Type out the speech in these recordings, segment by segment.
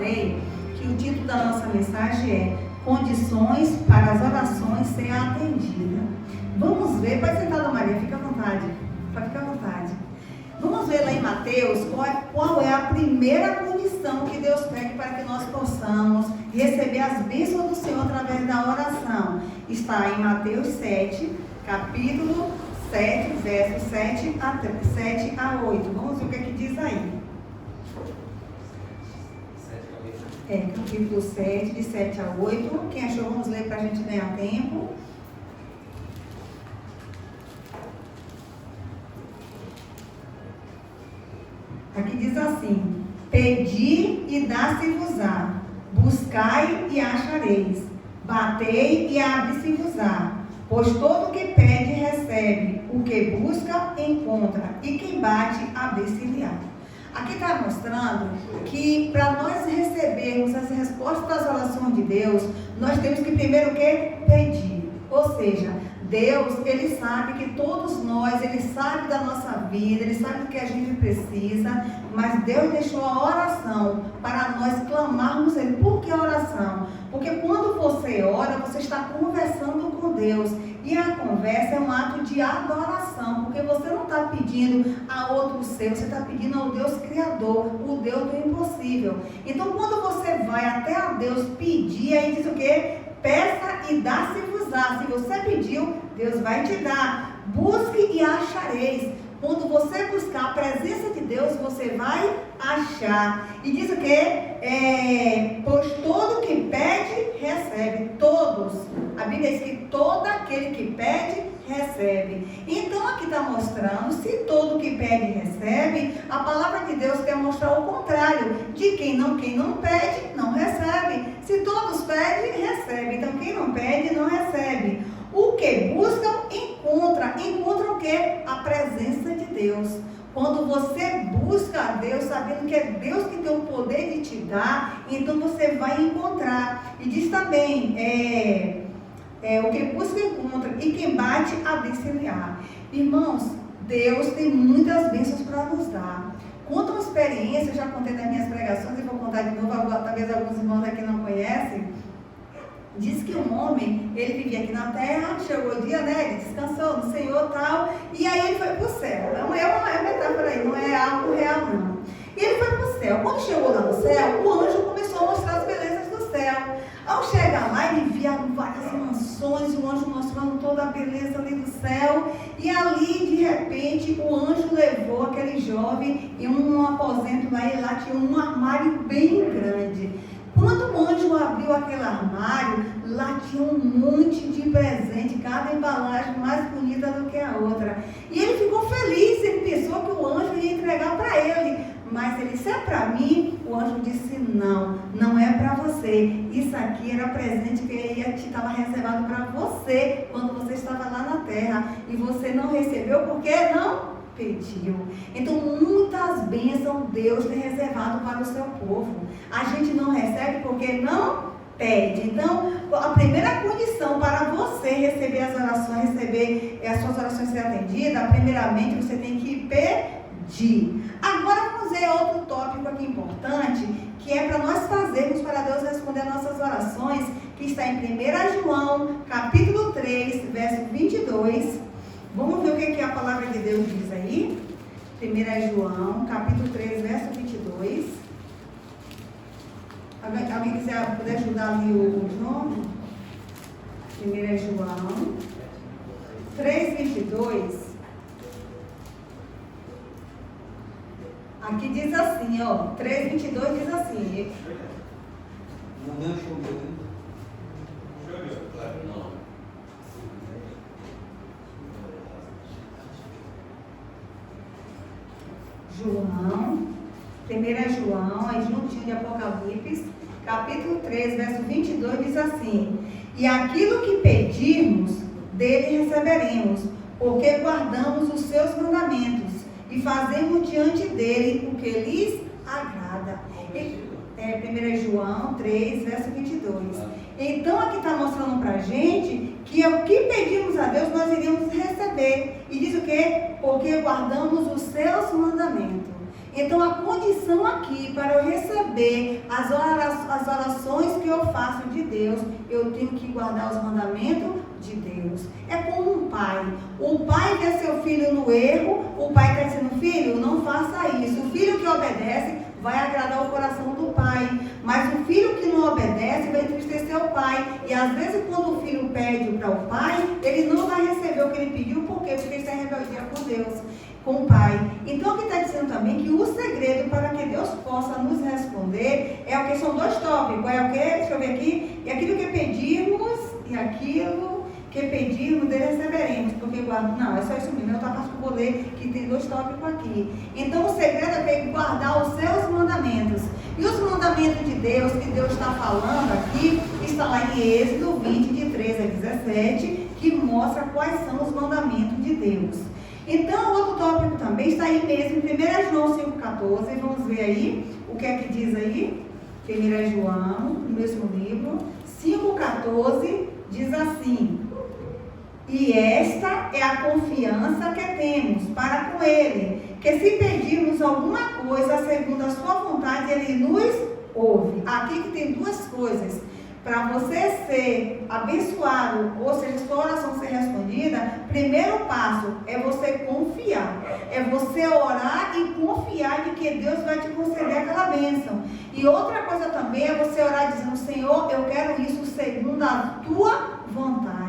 falei que o título da nossa mensagem é Condições para as orações serem atendidas. Vamos ver, pode sentar, Dona Maria, fica à vontade. Pode ficar à vontade. Vamos ver lá em Mateus qual é a primeira condição que Deus pede para que nós possamos receber as bênçãos do Senhor através da oração. Está em Mateus 7, capítulo 7, versos 7 a 8. Vamos ver o que é que diz aí. Capítulo 7, de 7 a 8. Quem achou, vamos ler para a gente ganhar tempo. Aqui diz assim: pedi e dá-se-vos-á, buscai e achareis, batei e abre-se-vos-á, pois todo o que pede recebe, o que busca encontra, e quem bate abre-se-lhe-á. Aqui está mostrando que para nós recebermos as respostas das orações de Deus, nós temos que primeiro o que? Pedir. Ou seja, Deus, Ele sabe que todos nós, Ele sabe da nossa vida, Ele sabe do que a gente precisa, mas Deus deixou a oração para nós clamarmos Ele. Por que a oração? Porque quando você ora, você está conversando com Deus. E a conversa é um ato de adoração, porque você não está pedindo a outro ser, você está pedindo ao Deus Criador, o Deus do impossível. Então, quando você vai até a Deus pedir, aí diz o quê? Peça e dá-se-vos-á. Se você pediu, Deus vai te dar. Busque e achareis. Quando você buscar a presença de Deus, você vai achar. E diz o quê? Pois todo que pede, recebe. Todos. A Bíblia diz que todo aquele que pede, recebe. Então aqui está mostrando, se todo que pede, recebe, a palavra de Deus quer mostrar o contrário. De quem não pede, não recebe. Se todos pedem, recebe. Então quem não pede, não recebe. O que buscam, encontra. Encontra o quê? A presença de Deus. Quando você busca a Deus, sabendo que é Deus que tem o poder de te dar, então você vai encontrar. E diz também, o que busca, encontra. E quem bate, abre-se-lhe-á. Irmãos, Deus tem muitas bênçãos para nos dar. Conta uma experiência, eu já contei nas minhas pregações e vou contar de novo, talvez alguns irmãos aqui não conhecem. Diz que um homem, ele vivia aqui na terra, chegou o dia, né, ele descansou no Senhor e tal, e aí ele foi para o céu. Não é uma metáfora aí, não é algo real não. E ele foi para o céu. Quando chegou lá no céu, o anjo começou a mostrar as belezas do céu. Ao chegar lá, ele via várias mansões, o anjo mostrando toda a beleza ali do céu, e ali, de repente, o anjo levou aquele jovem em um aposento lá, e lá tinha um armário bem grande. Quando o anjo abriu aquele armário, lá tinha um monte de presente, cada embalagem mais bonita do que a outra. E ele ficou feliz, ele pensou que o anjo ia entregar para ele. Mas ele disse, é para mim? O anjo disse, não é para você. Isso aqui era presente que estava reservado para você, quando você estava lá na terra. E você não recebeu, porque não pediu. Então, muitas bênçãos Deus tem reservado para o seu povo. A gente não recebe porque não pede. Então, a primeira condição para você receber as orações, receber as suas orações serem atendidas, primeiramente você tem que pedir. Agora vamos ver outro tópico aqui importante, que é para nós fazermos para Deus responder nossas orações, que está em 1 João, capítulo 3, verso 22. Vamos ver o que a palavra de Deus diz aí. 1 João, capítulo 3, verso 22. Alguém puder ajudar ali o João? 1 João 3, 22. Aqui diz assim, ó. 3, 22 diz assim. Não choveu, hein? Não. João, 1 João, aí juntinho de Apocalipse, capítulo 3, verso 22, diz assim: e aquilo que pedirmos, dele receberemos, porque guardamos os seus mandamentos e fazemos diante dele o que lhes agrada. 1 João 3, verso 22. Então aqui está mostrando para a gente que o que pedimos a Deus nós iríamos receber. E diz o quê? Porque guardamos os seus mandamentos. Então a condição aqui para eu receber as orações que eu faço de Deus, eu tenho que guardar os mandamentos de Deus. É como um pai. O pai vê seu filho no erro, o pai está dizendo, filho, não faça isso. O filho que obedece vai agradar o coração do pai. Mas o filho que não obedece vai entristecer o pai. E às vezes quando o filho pede para o pai, ele não vai receber o que ele pediu. Por quê? Porque ele está em rebeldia com Deus, com o pai. Então aqui está dizendo também que o segredo para que Deus possa nos responder é o que? São dois tópicos. É o que? Deixa eu ver aqui. E aquilo que pedimos e aquilo que pedirmos, dele receberemos, porque não, é só isso mesmo, eu faço por ler que tem dois tópicos aqui. Então o segredo é guardar os seus mandamentos. E os mandamentos de Deus, que Deus está falando aqui, está lá em Êxodo 20, de 13 a 17, que mostra quais são os mandamentos de Deus. Então, outro tópico também está aí mesmo, em 1 João 5,14, vamos ver aí, o que é que diz aí? 1 João, no mesmo livro, 5,14, diz assim: e esta é a confiança que temos para com Ele, que se pedirmos alguma coisa segundo a sua vontade, Ele nos ouve. Aqui que tem duas coisas. Para você ser abençoado, ou seja, sua oração ser respondida, primeiro passo é você confiar. É você orar e confiar de que Deus vai te conceder aquela bênção. E outra coisa também é você orar dizendo, Senhor, eu quero isso segundo a tua vontade.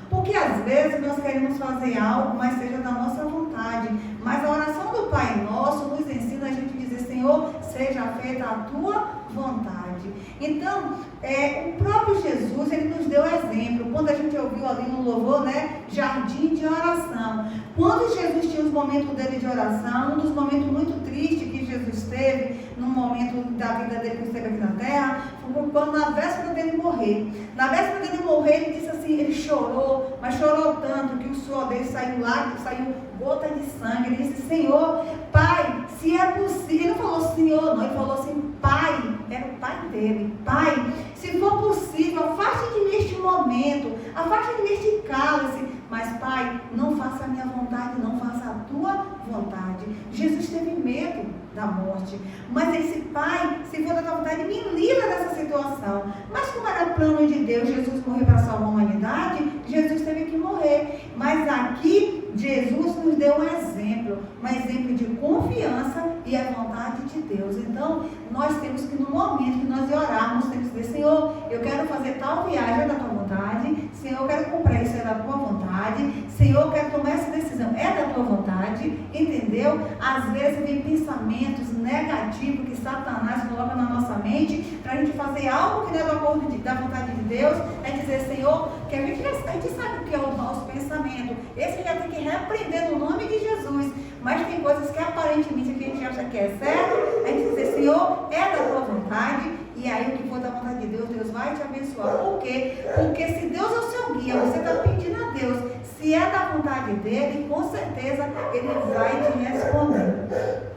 Porque às vezes nós queremos fazer algo, mas seja da nossa vontade. Mas a oração do Pai Nosso nos ensina a gente dizer, Senhor, seja feita a tua vontade. Então, o próprio Jesus, ele nos deu exemplo. Quando a gente ouviu ali no louvor, né, jardim de oração. Quando Jesus tinha os momentos dele de oração, um dos momentos muito tristes que Jesus teve, no momento da vida dele que esteve aqui na terra, foi quando na véspera dele morrer. Na véspera dele morrer, ele disse assim, ele chorou, mas chorou tanto que o suor dele saiu lá, saiu gota de sangue. Ele disse, Senhor, Pai, se é possível. Ele não falou Senhor, não, ele falou assim, Pai, era o pai dele. Pai, se for possível, afaste de mim este momento, afaste de mim este cálice. Mas, Pai, não faça a minha vontade, não faça a tua vontade. Jesus teve medo da morte. Mas ele disse, Pai, se for da tua vontade, me livra dessa situação. Mas como era plano de Deus, Jesus morreu para salvar a humanidade, Jesus teve que morrer. Mas aqui, Jesus nos deu um exemplo de confiança e a vontade de Deus. Então, nós temos que, no momento que nós orarmos, temos que dizer, Senhor, eu quero fazer tal viagem, é da tua vontade. Senhor, eu quero comprar isso, é da tua vontade. Senhor, eu quero tomar essa decisão, é da tua vontade. Entendeu? Às vezes vem pensamentos negativos que Satanás coloca na nossa mente para a gente fazer algo que não é do acordo da vontade de Deus. É dizer, Senhor, que a gente sabe o que é o nosso pensamento. Esse já tem que repreender no nome de Jesus. Mas tem coisas que aparentemente a gente acha que é certo. A gente dizer, Senhor, é da tua vontade. E aí o que for da vontade de Deus, Deus vai te abençoar. Por quê? Porque se Deus é o seu guia, você está pedindo a Deus. Se é da vontade dele, com certeza ele vai te responder.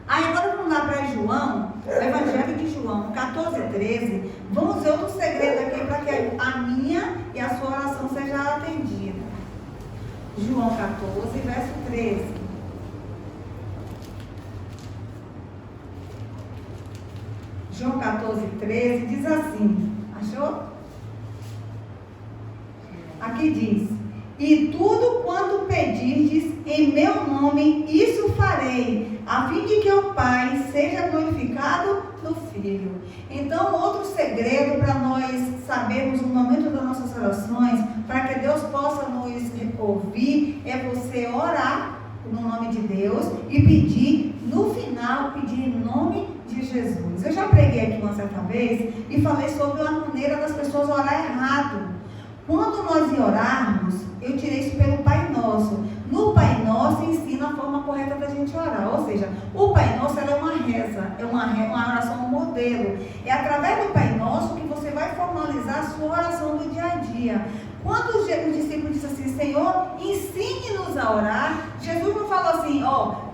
Aí agora vamos lá para João, o Evangelho de João, 14:13. Vamos ver outro segredo aqui para que a minha e a sua oração seja atendida. João 14, verso 13. João 14:13 diz assim, achou? Aqui diz, e tudo quanto pedirdes em meu nome, isso farei, a fim de que o Pai seja glorificado no Filho. Então, outro segredo para nós sabermos o momento das nossas orações, para que Deus possa nos ouvir, é você orar no nome de Deus e pedir, no final, pedir em nome de Jesus. Eu já preguei aqui uma certa vez e falei sobre a maneira das pessoas orar errado. Quando nós orarmos, eu tirei isso pelo Pai Nosso. No Pai Nosso ensina a forma correta da gente orar. Ou seja, o Pai Nosso é uma reza, é uma oração modelo. É através do Pai Nosso que você vai formalizar a sua oração do dia a dia. Quando os discípulos disseram assim, Senhor, ensine-nos a orar, Jesus não falou assim,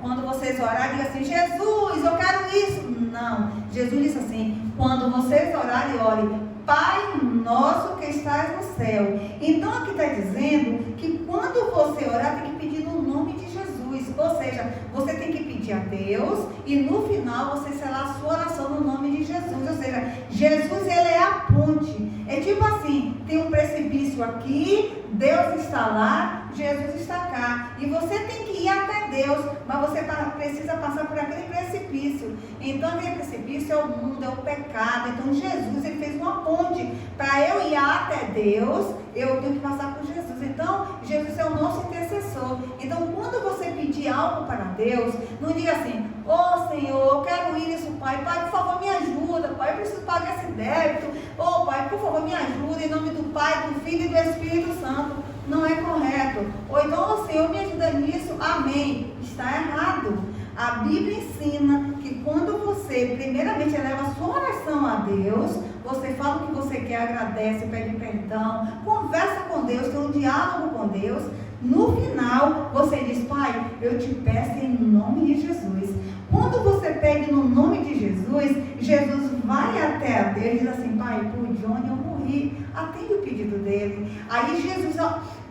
quando vocês orarem, diga assim, Jesus, eu quero isso. Não, Jesus disse assim, quando vocês orarem, orem, Pai Nosso que estás no céu. Então aqui está dizendo que quando você orar, tem que pedir no nome de Jesus. Ou seja, você tem que pedir a Deus e no final você selar a sua oração no nome de Jesus. Ou seja, Jesus, ele é a ponte. É tipo assim, tem um precipício aqui, Deus está lá, Jesus está cá. E você tem que ir até Deus, mas você precisa passar por aquele precipício. Então, aquele precipício é o mundo, é o pecado. Então, Jesus, ele fez uma ponte. Para eu ir até Deus, eu tenho que passar por Jesus. Então, Jesus é o nosso intercessor. Então, quando você pedir algo para Deus, não diga assim: ô Senhor, eu quero ir nisso, Pai. Pai, por favor, me ajuda. Pai, eu preciso pagar esse débito. Ô Pai, por favor, me ajuda. Em nome do Pai, do Filho e do Espírito Santo. Não é correto. Ou então, ô Senhor, me ajuda nisso. Amém. Está errado. A Bíblia ensina que quando você, primeiramente, eleva a sua oração a Deus, você fala o que você quer, agradece, pede perdão, conversa com Deus, tem um diálogo com Deus. No final, você diz: Pai, eu te peço em nome de Jesus. Quando você pede no nome de Jesus, Jesus vai até a Deus e diz assim: Pai, por Johnny eu morri, atende o pedido dele. Aí Jesus,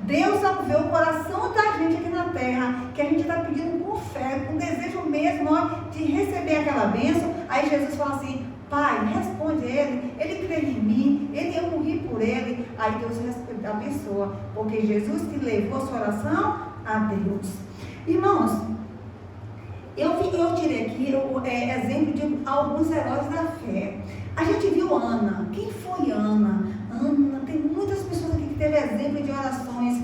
Deus, ao ver o coração da gente aqui na terra, que a gente está pedindo com fé, com desejo mesmo de receber aquela bênção, aí Jesus fala assim: Pai, responde ele crê em mim, eu morri por ele. Aí Deus abençoa, porque Jesus que levou a sua oração a Deus. Irmãos, eu tirei aqui exemplo de alguns heróis da fé. A gente viu Ana. Quem foi Ana? Ana, tem muitas pessoas aqui que teve exemplo de orações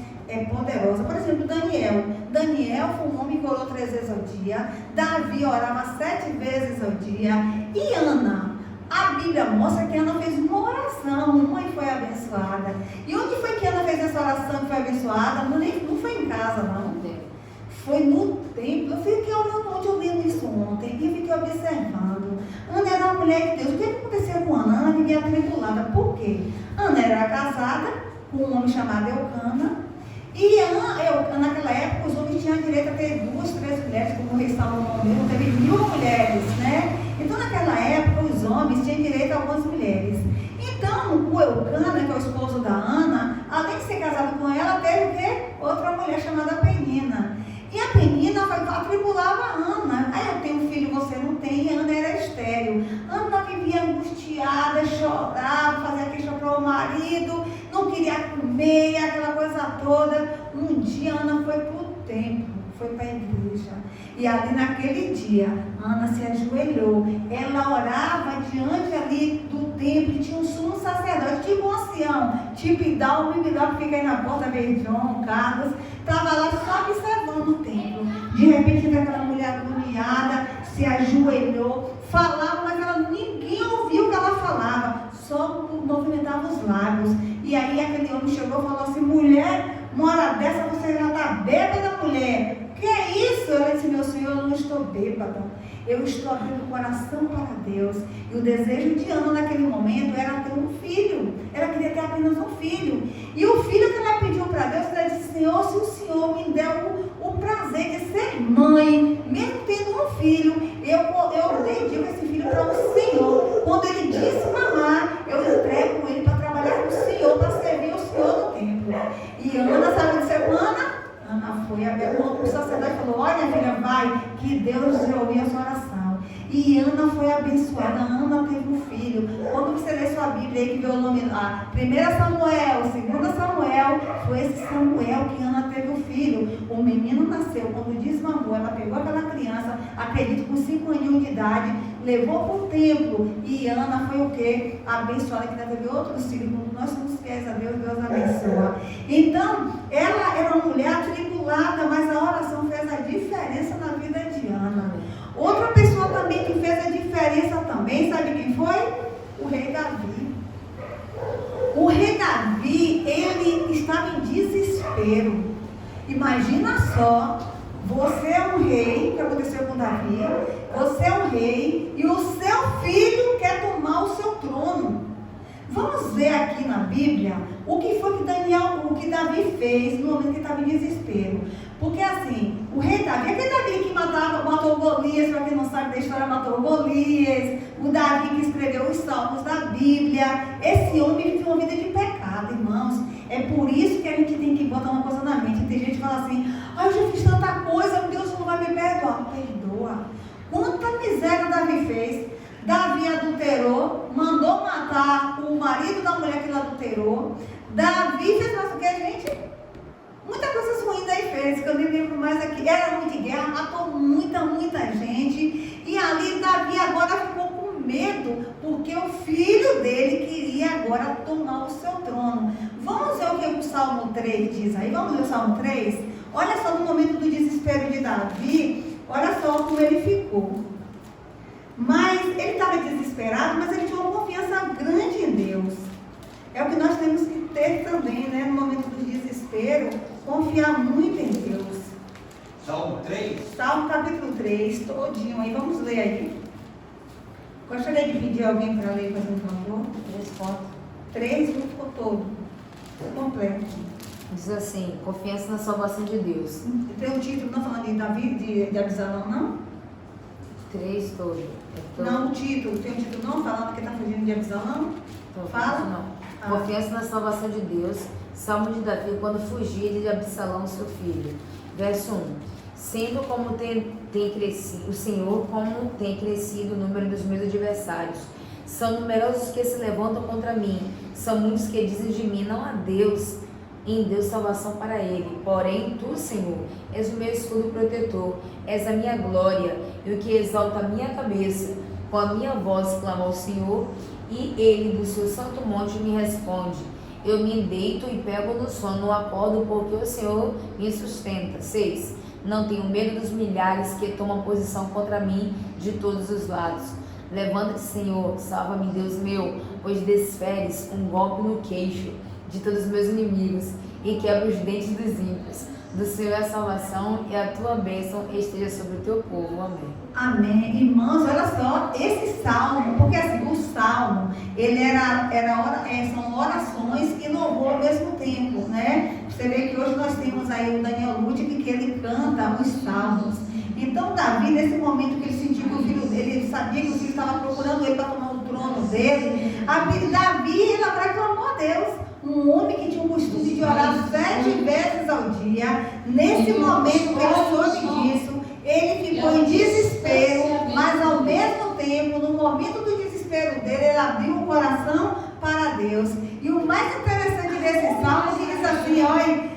poderosas. Por exemplo, Daniel. Daniel foi um homem que orou 3 vezes ao dia. Davi orava 7 vezes ao dia. E Ana? A Bíblia mostra que Ana fez uma oração e foi abençoada. E onde foi que Ana fez essa oração e foi abençoada? Não foi em casa, não. Foi no templo. Eu fiquei orando onde eu lendo isso ontem e fiquei observando. Ana era uma mulher de Deus. O que aconteceu com Ana? Ana vivia atribulada. Por quê? Ana era casada com um homem chamado Eucana. E Ana, naquela época, os homens tinham direito a ter 2, 3 mulheres, como o rei Salomão mesmo, teve 1000 mulheres, né? Então, naquela época, os homens tinham direito a algumas mulheres. Então, o Eucana, que é o esposo da Ana, além de ser casado com ela, teve o quê? Outra mulher chamada Penina. E a Penina atribulava a Ana. Aí eu tenho um filho, você não tem. E Ana era estéril. Ana vivia angustiada, chorava, fazia queixa para o marido, não queria comer, aquela coisa toda. Um dia Ana foi para o templo, foi para a igreja. E ali naquele dia, Ana se ajoelhou. Ela orava diante ali do templo, e tinha um sumo sacerdote, tipo um ancião, tipo Idal, que fica aí na porta, veio João, Carlos, estava lá só observando o templo. De repente, aquela mulher agoniada se ajoelhou, falava, mas ninguém ouviu o que ela falava, só movimentava os lábios. E aí aquele homem chegou e falou assim: mulher, uma hora dessa você já está bêbada, mulher. Que é isso? Ela disse: meu Senhor, eu não estou bêbada. Eu estou abrindo o coração para Deus. E o desejo de Ana naquele momento era ter um filho. Ela queria ter apenas um filho. E o filho que ela pediu para Deus, ela disse: Senhor, se o Senhor me der o prazer de ser mãe, mesmo tendo um filho, eu dedico esse filho para o Senhor. Quando ele disse mamar, eu entrego ele para trabalhar com o Senhor, para servir o Senhor no templo. E Ana, sabe o que disse? Ana foi, o sacerdote falou: olha, filha, vai, que Deus ouviu a sua oração. E Ana foi abençoada. Ana teve um filho. Quando você lê sua Bíblia aí, que vê o nome lá, 1 Samuel, 2 Samuel, foi esse Samuel que Ana teve o filho. O menino nasceu, quando desmamou, ela pegou aquela criança, acredito com 5 aninhos de idade, levou para o templo. E Ana foi o quê? Abençoada, que ainda teve outros filhos. Quando nós somos fiéis a Deus, Deus abençoa. Então, ela era uma mulher atribulada, mas a oração fez a diferença na vida de Ana. Outra pessoa também que fez a diferença também, sabe quem foi? O rei Davi. O rei Davi, ele estava em desespero. Imagina só, você é um rei, o que aconteceu com Davi, você é um rei e o seu filho quer tomar o seu trono. Vamos ver aqui na Bíblia o que foi que Davi fez no momento que estava em desespero. Porque assim, o rei Davi, aquele Davi que matou Golias, para quem não sabe da história, matou Golias, o Davi que escreveu os salmos da Bíblia, esse homem viveu uma vida de pecado, irmãos. É por isso que a gente tem que botar uma coisa na mente. Tem gente que fala assim: eu já fiz tanta coisa, Deus não vai me perdoar. Perdoa. Quanta miséria Davi fez. Davi adulterou, mandou matar o marido da mulher que ele adulterou. Davi fez mais o que, gente? Muitas coisas ruins aí fez, que eu nem lembro mais aqui. Era muita guerra, matou muita gente. E ali Davi agora ficou com medo, porque o filho dele queria agora tomar o seu trono. Vamos ver o que o Salmo 3 diz aí? Vamos ler o Salmo 3? Olha só no momento do desespero de Davi, olha só como ele ficou. Mas ele estava desesperado, mas ele tinha uma confiança grande em Deus. É o que nós temos que ter também, né? No momento do desespero, confiar muito em Deus. Salmo 3? Salmo capítulo 3, todinho aí, vamos ler aí. Gostaria de pedir alguém para ler, fazer um favor? 3 ficou todo, completo. Diz assim, confiança na salvação de Deus. Tem um título, não falando de Davi, de Absalão, não? 3 todo. Não, o título, tem um título não falando que está fugindo de Absalão? Então, Fala. não. Confiança na salvação de Deus. Salmo de Davi quando fugia de Absalão, seu filho. Verso 1. Sendo como tem crescido, o Senhor, como tem crescido o número dos meus adversários. São numerosos que se levantam contra mim. São muitos que dizem de mim, não há Deus. Em Deus salvação para ele. Porém, tu, Senhor, és o meu escudo protetor. És a minha glória e o que exalta a minha cabeça. Com a minha voz clamo ao Senhor, e ele do seu santo monte me responde. Eu me deito e pego no sono, acordo, porque o Senhor me sustenta. 6. Não tenho medo dos milhares que tomam posição contra mim de todos os lados. Levanta-te, Senhor, salva-me, Deus meu, pois desferes um golpe no queixo de todos os meus inimigos e quebra os dentes dos ímpios. Do Senhor é a salvação e a tua bênção esteja sobre o teu povo. Amém. Amém. Irmãos, olha só, esse salmo, porque assim, o salmo, ele são orações e louvor ao mesmo tempo, né? Você vê que hoje nós temos aí o Daniel Ludwig, que ele canta os salmos. Então, Davi, nesse momento que ele sentiu que o filho dele, ele sabia que o filho estava procurando ele para tomar o trono dele, Davi, ele agora clamou a Deus. Um homem que tinha o costume de orar 7 vezes ao dia. Nesse momento que ele soube disso, ele ficou em desespero, mas ao mesmo tempo, no momento do desespero dele, ele abriu o coração para Deus. E o mais interessante desse salmo é que diz assim, olha,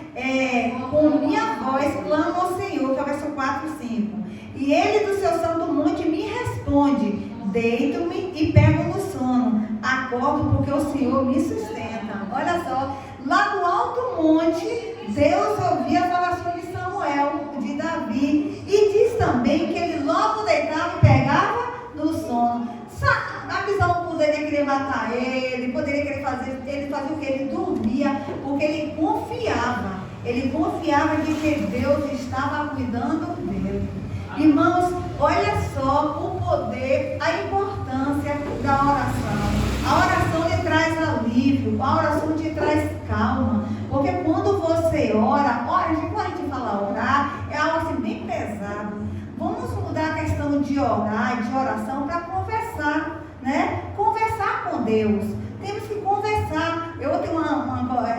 com minha voz clamo ao Senhor, que é o verso 4 e 5. E ele do seu santo monte me responde, deito-me e pego no sono, acordo porque o Senhor me sustenta. Olha só, lá no alto monte, Deus ouvia as orações de Samuel, de Davi, e diz também que ele logo deitava e pegava no sono. Absalão poderia querer matar ele, poderia querer fazer, ele fazia o que? Ele dormia, porque ele confiava de que Deus estava cuidando dele. Irmãos, olha só o poder, a importância da oração. A oração lhe traz alívio, a oração te traz calma, porque quando você ora, quando a gente fala orar, é algo assim bem pesado. Vamos mudar a questão de orar, de oração, para conversar, né? Conversar com Deus. Temos que conversar. Eu tenho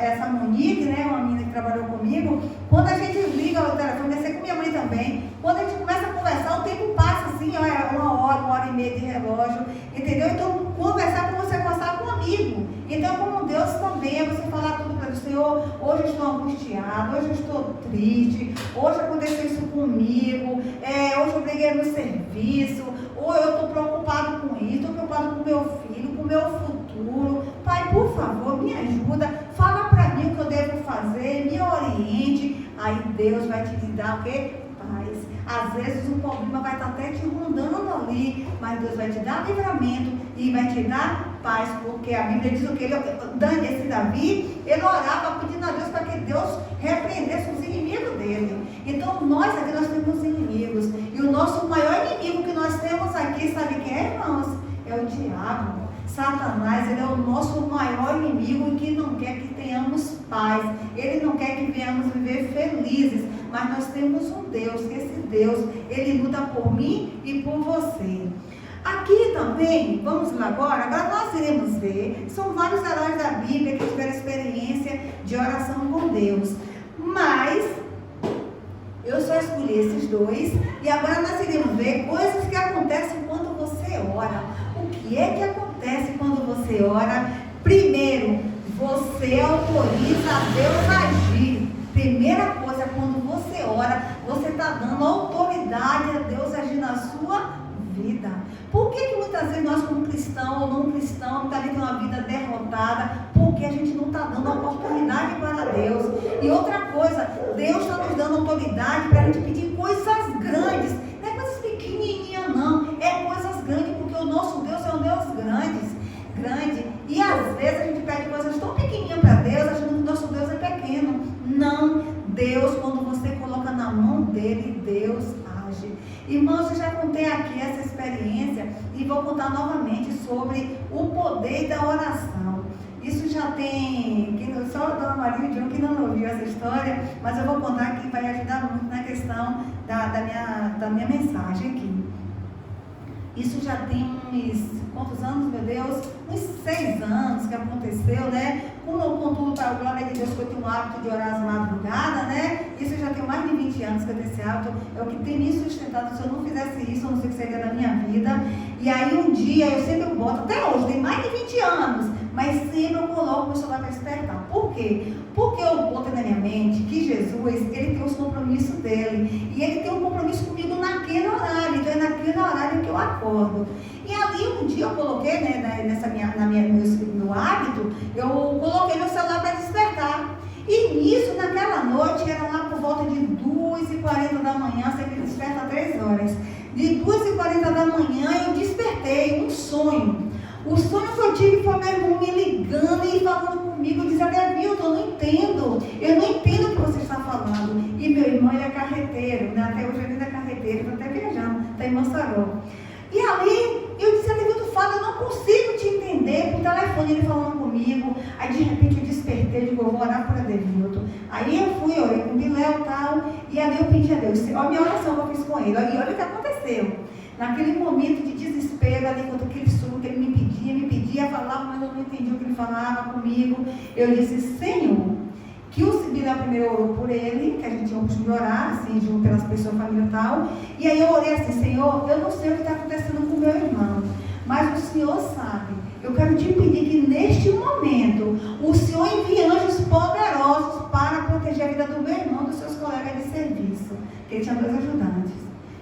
essa Monique, né? Uma menina que trabalhou comigo. Quando a gente liga o telefone, deve ser com minha mãe também. Quando a gente começa a conversar, o tempo passa assim, ó, 1 hora e meia de relógio. Entendeu? Então, conversar com você, conversar com um amigo. Então, como Deus também, é você falar tudo para o Senhor. Hoje eu estou angustiado, hoje eu estou triste, hoje aconteceu isso comigo, hoje eu briguei no serviço, ou eu estou preocupado com isso, estou preocupado com o meu filho, com o meu futuro. Pai, por favor, me ajuda, fala para mim o que eu devo fazer, me oriente. Aí Deus vai te dar o quê? Paz. Às vezes o problema vai estar até te rondando ali, mas Deus vai te dar livramento e vai te dar paz, porque a Bíblia diz o que esse Davi, ele orava pedindo a Deus para que Deus repreendesse os inimigos dele. Então nós aqui nós temos inimigos, e o nosso maior inimigo que nós temos aqui, sabe quem é, irmãos? É o diabo. Satanás, ele é o nosso maior inimigo e que não quer que tenhamos paz. Ele não quer que venhamos viver felizes. Mas nós temos um Deus, que esse Deus, ele luta por mim e por você. Aqui também, vamos lá agora nós iremos ver, são vários heróis da Bíblia que tiveram experiência de oração com Deus. Mas eu só escolhi esses dois. E agora nós iremos ver coisas que acontecem quando você ora. O que é que acontece quando você ora? Primeiro, você autoriza a Deus agir. Primeira coisa, quando você ora, você está dando autoridade a Deus agir na sua vida. Por que muitas vezes nós, como cristão ou não cristão, está vivendo uma vida derrotada? Porque a gente não está dando oportunidade para Deus. E outra coisa, Deus está nos dando autoridade para a gente pedir coisas grandes. Não é coisas pequenininhas, não. É coisas grandes, porque o nosso Deus é um Deus grande. E às vezes a gente pede coisas tão pequenininhas para Deus, achando que o nosso Deus é pequeno. Não, Deus, quando você coloca na mão dele, Deus age. Irmãos, eu já contei aqui essa experiência e vou contar novamente sobre o poder da oração. Isso já tem, só a Dona Maria e o John que não ouviu essa história, mas eu vou contar que vai ajudar muito na questão da minha mensagem aqui. Isso já tem quantos anos, meu Deus? Uns 6 anos que aconteceu, né? Como eu contudo para a glória de Deus, que eu tenho o hábito de orar às madrugadas, né? Isso já tem mais de 20 anos que eu tenho esse hábito. É o que tem me sustentado. Se eu não fizesse isso, eu não sei o que seria da minha vida. E aí um dia, eu sempre boto, até hoje, tem mais de 20 anos, mas sempre eu coloco o meu celular para despertar. Por quê? Porque eu boto na minha mente que Jesus, ele tem os compromissos dele. E ele tem um compromisso comigo naquele horário. Então é naquele horário que eu acordo. E ali um dia eu coloquei, né, no hábito, eu coloquei meu celular para despertar. E nisso, naquela noite, era lá por volta de 2h40 da manhã, sempre desperta às 3 horas. De 2h40 da manhã eu despertei, um sonho. O sonho que eu tive foi meu irmão me ligando e falando comigo, dizendo: Devilton, eu não entendo o que você está falando. E meu irmão, ele é carreteiro, né? Até hoje ele ainda é carreteiro, está até viajando, está em Mossoró. E ali, eu disse: Devilton, fala, eu não consigo te entender, por telefone ele falando comigo. Aí de repente eu despertei, eu digo: eu vou orar por Devilton. Aí eu fui, orei com o Biléu e tal, e ali eu pedi a Deus, olha a minha oração que eu fiz com ele, e olha o que aconteceu. Naquele momento de desespero, ali, quando aquele surto que ele me pedia, falava, mas eu não entendi o que ele falava comigo. Eu disse: Senhor, que o Biléu primeiro orou por ele, que a gente tinha o costume de orar, assim, junto pelas pessoas, família e tal. E aí eu orei assim: Senhor, eu não sei o que está acontecendo com o meu irmão, mas o Senhor sabe. Eu quero te pedir que neste momento, o Senhor envie anjos poderosos para proteger a vida do meu irmão, dos seus colegas de serviço, que ele tinha 2 ajudantes.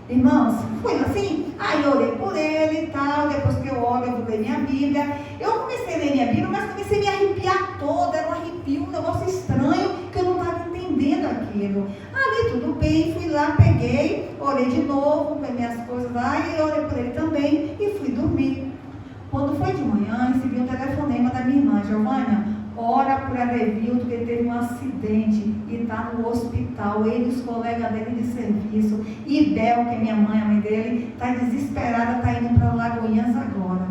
Irmãos, foi assim, aí eu orei por ele e tal, depois que eu oro, eu vou ler minha Bíblia. Eu comecei a ler minha Bíblia, mas comecei a me arrepiar toda, era um arrepio, um negócio estranho, que eu não estava entendendo aquilo. Ali tudo bem, fui lá, peguei, orei de novo, peguei minhas coisas lá, e orei por ele também, e fui dormir. Quando foi de manhã, recebi um telefonema da minha irmã: Giovânia, ora por Devilton, que ele teve um acidente e está no hospital, ele e os colegas dele de serviço. E Bel, que é minha mãe, a mãe dele, está desesperada, está indo para Lagoinhas agora.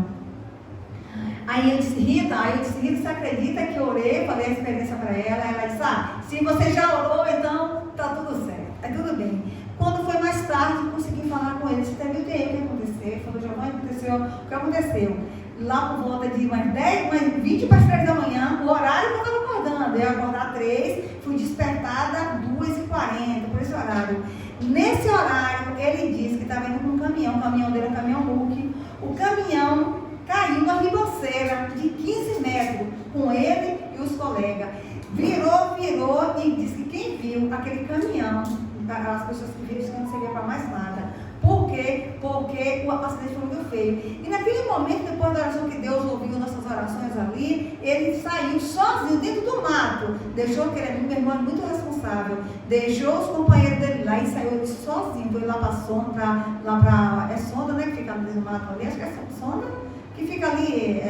Aí eu disse: Rita, você acredita que eu orei, falei a experiência para ela? Ela disse: se você já orou, então está tudo certo, é tudo bem. Quando foi mais tarde, consegui falar com ele. Disse: Devilton, o que aconteceu? Ele falou: Giovânia, o que aconteceu? Lá por volta de mais 20 para as 3 da manhã, o horário que eu estava acordando. Eu ia acordar 3, fui despertada 2h40, por esse horário. Nesse horário, ele disse que estava indo com um caminhão, o caminhão dele é um caminhão Hulk. O caminhão caiu na ribanceira de 15 metros, com ele e os colegas. Virou e disse que quem viu aquele caminhão, as pessoas que viram, isso não servia para mais nada. Por quê? Porque o acidente foi muito feio. E naquele momento, depois da oração que Deus ouviu nossas orações ali, ele saiu sozinho dentro do mato. Deixou aquele meu irmão muito responsável. Deixou os companheiros dele lá e saiu ele sozinho. Foi lá para a sonda, é sonda, né? Que fica dentro do mato ali, acho que é sonda. Que fica ali,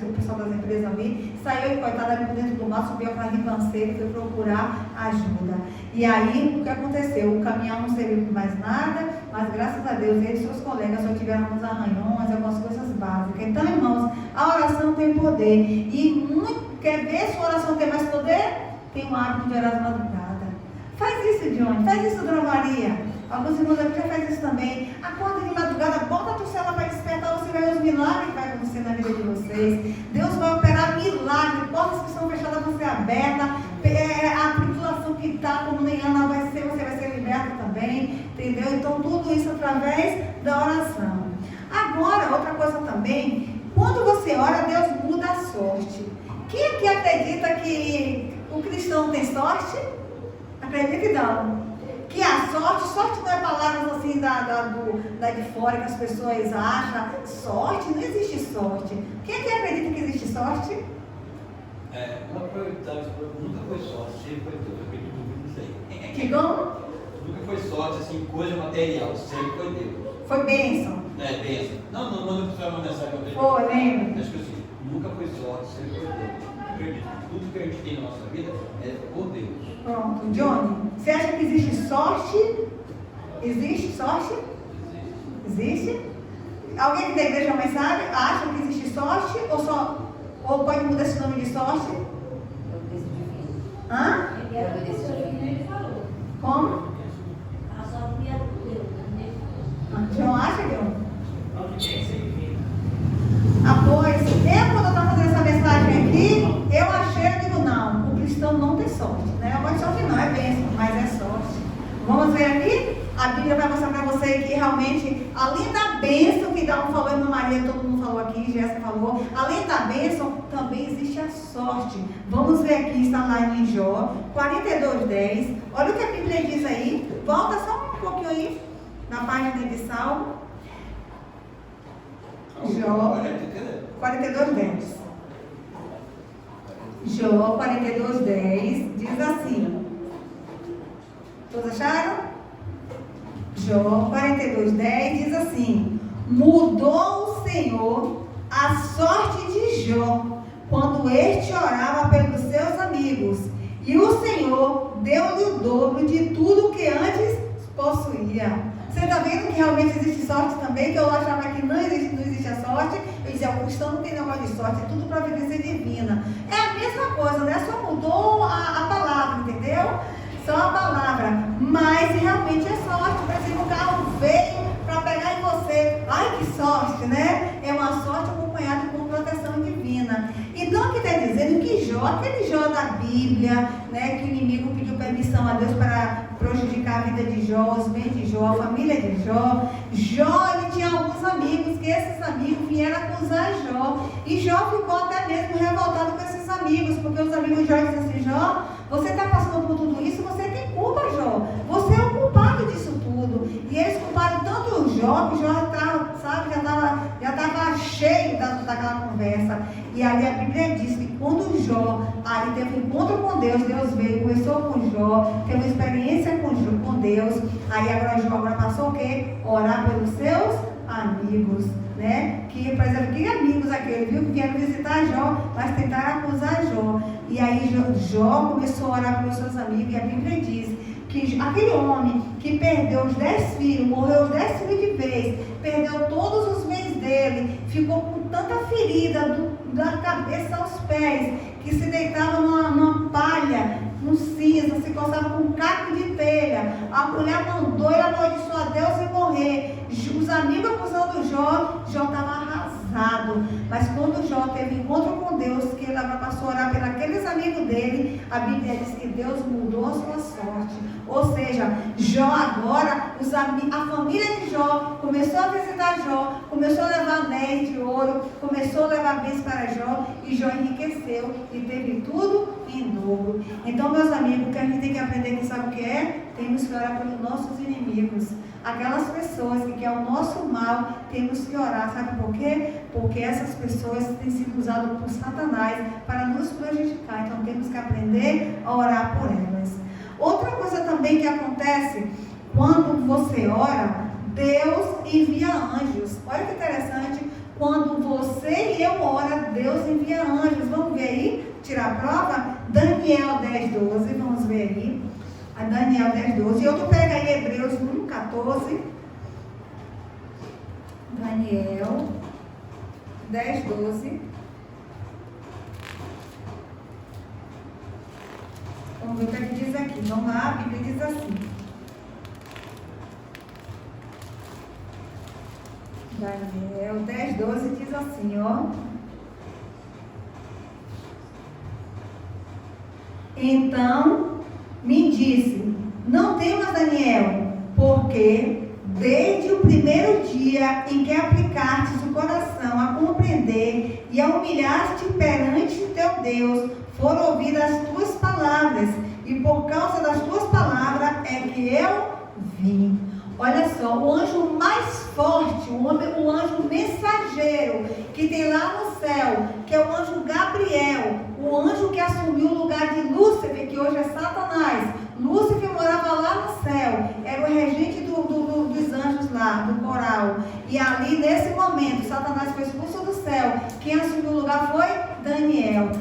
o pessoal das empresas ali, saiu, coitado, ali por dentro do mato, subiu para a ribanceira e foi procurar ajuda. E aí, o que aconteceu? O caminhão não serviu para mais nada, mas graças a Deus, ele e seus colegas só tiveram uns arranhões, algumas coisas básicas. Então, irmãos, a oração tem poder. E quer ver sua oração ter mais poder? Tem o hábito de orar às madrugadas. Faz isso, Johnny. Faz isso, Dona Maria. Alguns irmãos aqui já fazem isso também. Acorda de madrugada, bota o celular para despertar, você vai ver os milagres que vai acontecer na vida de vocês. Deus vai operar milagres, portas que estão fechadas vão ser abertas. A tribulação que está como nem Ana você vai ser liberta também. entendeu? Então, tudo isso através da oração. Agora, outra coisa também, quando você ora, Deus muda a sorte. Quem aqui acredita que o cristão tem sorte? Acredita que não. Que a sorte não é palavras assim da de fora que as pessoas acham. Sorte, não existe sorte. Quem aqui acredita que existe sorte? Uma prioridade nunca foi sorte, sempre foi Deus. Eu acredito muito nisso aí. Que como? Nunca foi sorte, assim, coisa material, sempre foi Deus. Foi bênção. Bênção. Não precisa uma mensagem que eu tenho. Foi, lembra? Acho que assim, nunca foi sorte, sempre foi Deus. Eu acredito que tudo que a gente tem na nossa vida é por Deus. Pronto. Johnny, você acha que existe sorte? Existe sorte? Existe? Alguém que da igreja mais sabe, acha que existe sorte? Ou pode mudar esse nome de sorte? Eu preciso divino. Hã? Ele falou. Como? A sorte é do Deus, né? Não acha, Johnny? Pois, quando eu estava fazendo essa mensagem aqui, eu achei, eu digo, não, o cristão não tem sorte, né? Eu vou sorte não, é bênção, mas é sorte. Vamos ver aqui? A Bíblia vai mostrar para você que realmente, além da bênção que Dalmo falou, irmã Maria, todo mundo falou aqui, Jéssica falou, além da bênção, também existe a sorte. Vamos ver aqui, está lá em Jó 42:10. Olha o que a Bíblia diz aí. Volta só um pouquinho aí, na página de Salmo. Jó 42:10. Jó 42:10 diz assim. Todos acharam? Jó 42:10 diz assim: mudou o Senhor a sorte de Jó quando este orava pelos seus amigos, e o Senhor deu-lhe o dobro de tudo que antes possuía. Você está vendo que realmente existe sorte também? Que eu achava que não existe a sorte. Eu dizia, o cristão não tem negócio de sorte, é tudo providência divina. É a mesma coisa, né? Só mudou a palavra, entendeu? Só a palavra. Mas realmente é sorte. Por exemplo, o carro veio para pegar em você. Ai, que sorte, né? É uma sorte acompanhada com proteção divina. Então, aqui está dizendo que Jó, aquele Jó da Bíblia, né? Que o inimigo pediu permissão a Deus para prejudicar a vida de Jó, os bens de Jó, a família de Jó. Jó, ele tinha alguns amigos, que esses amigos vieram acusar Jó. E Jó ficou até mesmo revoltado com esses amigos, porque os amigos de Jó diziam assim, Jó, você está passando por tudo isso, você tem culpa, Jó. Você é o culpado disso tudo. E eles culparam tanto o Jó, que Jó já estava cheio daquela conversa. E ali a Bíblia diz que quando Jó ali teve um encontro com Deus, Deus veio, conversou com Jó, teve uma experiência com Deus. Aí agora Jó passou o quê? Orar pelos seus amigos, né? Que, por exemplo, que amigos aqueles, viu? Que vieram visitar Jó, mas tentaram acusar Jó. E aí Jó começou a orar pelos seus amigos, e a Bíblia diz que aquele homem que perdeu os 10 filhos, morreu os 10 filhos de vez, perdeu todos os bens dele, ficou com tanta ferida da cabeça aos pés, que se deitava numa palha, com cinza, se coçava com um caco de telha. A mulher mandou ele amaldiçoar Deus e morrer. Os amigos acusando Jó, Jó estava arrasado. Mas quando Jó teve encontro com Deus, que ele passou a orar por aqueles amigos dele, a Bíblia diz que Deus mudou a sua sorte. Ou seja, Jó agora, a família de Jó começou a visitar Jó, começou a levar anéis de ouro, começou a levar bens para Jó, e Jó enriqueceu e teve tudo em dobro. Então, meus amigos, o que a gente tem que aprender, que sabe o que é? Temos que orar pelos nossos inimigos. Aquelas pessoas que querem o nosso mal, temos que orar. Sabe por quê? Porque essas pessoas têm sido usadas por Satanás para nos prejudicar. Então, temos que aprender a orar por elas. Outra coisa também que acontece quando você ora, Deus envia anjos. Olha que interessante. Quando você e eu ora, Deus envia anjos. Vamos ver aí? Tirar a prova? Daniel 10:12. Vamos ver aí. A Daniel 10:12. E outro pega aí Hebreus 1:14. Daniel 10:12. Vamos ver o que ele diz aqui. Vamos lá, a Bíblia diz assim. Daniel 10:12 diz assim, ó. Então me disse, não temas, Daniel, porque porque desde o primeiro dia em que aplicastes o coração a compreender e a humilhaste perante o teu Deus, foram ouvidas as tuas palavras, e por causa das tuas palavras é que eu vim. Olha só, o anjo mais forte, o anjo mensageiro que tem lá no céu, que é o anjo Gabriel, o anjo que assumiu o lugar de Lúcifer, que hoje é Satanás. Lúcifer morava lá no céu, era o regente dos anjos lá, do coral. E ali, nesse momento, Satanás foi expulso do céu. Quem assumiu o lugar foi Daniel.